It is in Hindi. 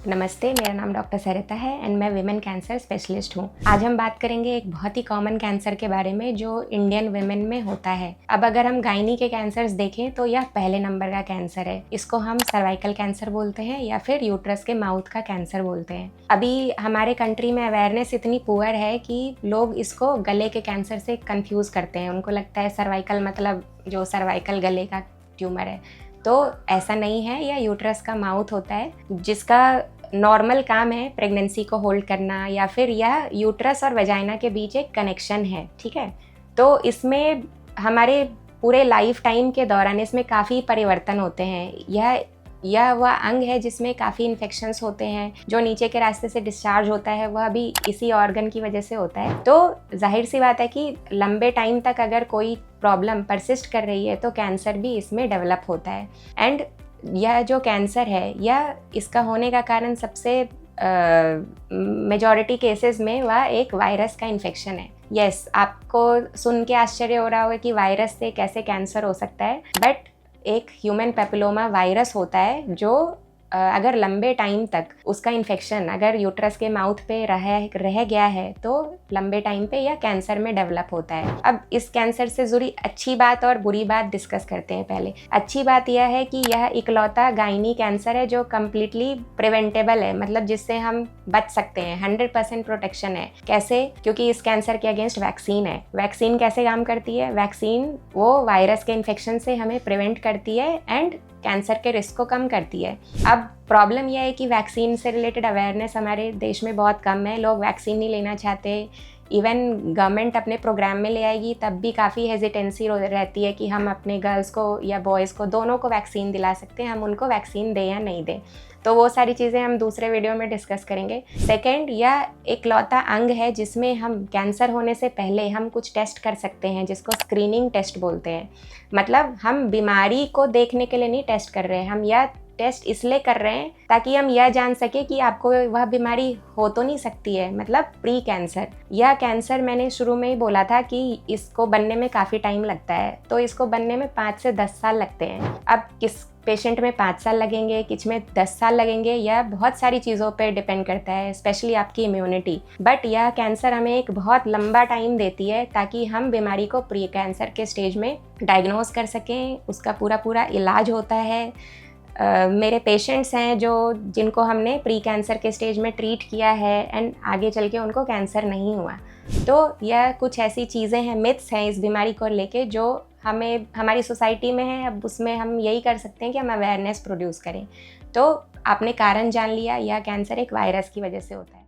नमस्ते, मेरा नाम डॉक्टर सरिता है एंड मैं विमेन कैंसर स्पेशलिस्ट हूँ। आज हम बात करेंगे एक बहुत ही कॉमन कैंसर के बारे में जो इंडियन विमेन में होता है। अब अगर हम गायनी के कैंसर्स देखें तो यह पहले नंबर का कैंसर है। इसको हम सर्वाइकल कैंसर बोलते हैं या फिर यूट्रस के माउथ का कैंसर बोलते हैं। अभी हमारे कंट्री में अवेयरनेस इतनी पुअर है कि लोग इसको गले के कैंसर से कन्फ्यूज़ करते हैं। उनको लगता है सर्वाइकल मतलब जो सर्वाइकल गले का ट्यूमर है, तो ऐसा नहीं है। यह यूट्रस का माउथ होता है जिसका नॉर्मल काम है प्रेगनेंसी को होल्ड करना, या फिर यह यूट्रस और वजाइना के बीच एक कनेक्शन है। ठीक है, तो इसमें हमारे पूरे लाइफ टाइम के दौरान इसमें काफ़ी परिवर्तन होते हैं। यह वह अंग है जिसमें काफ़ी इन्फेक्शंस होते हैं। जो नीचे के रास्ते से डिस्चार्ज होता है वह भी इसी ऑर्गन की वजह से होता है। तो जाहिर सी बात है कि लंबे टाइम तक अगर कोई प्रॉब्लम परसिस्ट कर रही है तो कैंसर भी इसमें डेवलप होता है। एंड यह जो कैंसर है, यह इसका होने का कारण सबसे मेजॉरिटी केसेस में वह एक वायरस का इन्फेक्शन है। यस, आपको सुन के आश्चर्य हो रहा होगा कि वायरस से कैसे कैंसर हो सकता है, बट एक ह्यूमन पेपिलोमा वायरस होता है जो अगर लंबे टाइम तक उसका इन्फेक्शन अगर यूट्रस के माउथ पे रह गया है तो लंबे टाइम पे यह कैंसर में डेवलप होता है। अब इस कैंसर से जुड़ी अच्छी बात और बुरी बात डिस्कस करते हैं। पहले अच्छी बात यह है कि यह इकलौता गायनी कैंसर है जो कम्प्लीटली प्रिवेंटेबल है, मतलब जिससे हम बच सकते हैं। 100% प्रोटेक्शन है। कैसे? क्योंकि इस कैंसर के अगेंस्ट वैक्सीन है। वैक्सीन कैसे काम करती है? वैक्सीन वो वायरस के इन्फेक्शन से हमें प्रिवेंट करती है एंड कैंसर के रिस्क को कम करती है। अब प्रॉब्लम यह है कि वैक्सीन से रिलेटेड अवेयरनेस हमारे देश में बहुत कम है। लोग वैक्सीन नहीं लेना चाहते। इवन गवर्नमेंट अपने प्रोग्राम में ले आएगी तब भी काफ़ी हेजिटेंसी रहती है कि हम अपने गर्ल्स को या बॉयज़ को दोनों को वैक्सीन दिला सकते हैं, हम उनको वैक्सीन दें या नहीं दें। तो वो सारी चीज़ें हम दूसरे वीडियो में डिस्कस करेंगे। सेकंड, यह इकलौता अंग है जिसमें हम कैंसर होने से पहले हम कुछ टेस्ट कर सकते हैं जिसको स्क्रीनिंग टेस्ट बोलते हैं। मतलब हम बीमारी को देखने के लिए नहीं टेस्ट कर रहे हैं, हम यह टेस्ट इसलिए कर रहे हैं ताकि हम यह जान सके कि आपको वह बीमारी हो तो नहीं सकती है, मतलब प्री कैंसर। यह कैंसर मैंने शुरू में ही बोला था कि इसको बनने में काफ़ी टाइम लगता है, तो इसको बनने में 5 से 10 साल लगते हैं। अब किस पेशेंट में 5 साल लगेंगे, किस में 10 साल लगेंगे, यह बहुत सारी चीज़ों पे डिपेंड करता है, स्पेशली आपकी इम्यूनिटी। बट यह कैंसर हमें एक बहुत लंबा टाइम देती है ताकि हम बीमारी को प्री कैंसर के स्टेज में डायग्नोज कर सकें। उसका पूरा इलाज होता है। मेरे पेशेंट्स हैं जिनको हमने प्री कैंसर के स्टेज में ट्रीट किया है एंड आगे चल के उनको कैंसर नहीं हुआ। तो यह कुछ ऐसी चीज़ें हैं, मिथ्स हैं इस बीमारी को लेके जो हमारी सोसाइटी में है। अब उसमें हम यही कर सकते हैं कि हम अवेयरनेस प्रोड्यूस करें। तो आपने कारण जान लिया, यह कैंसर एक वायरस की वजह से होता है।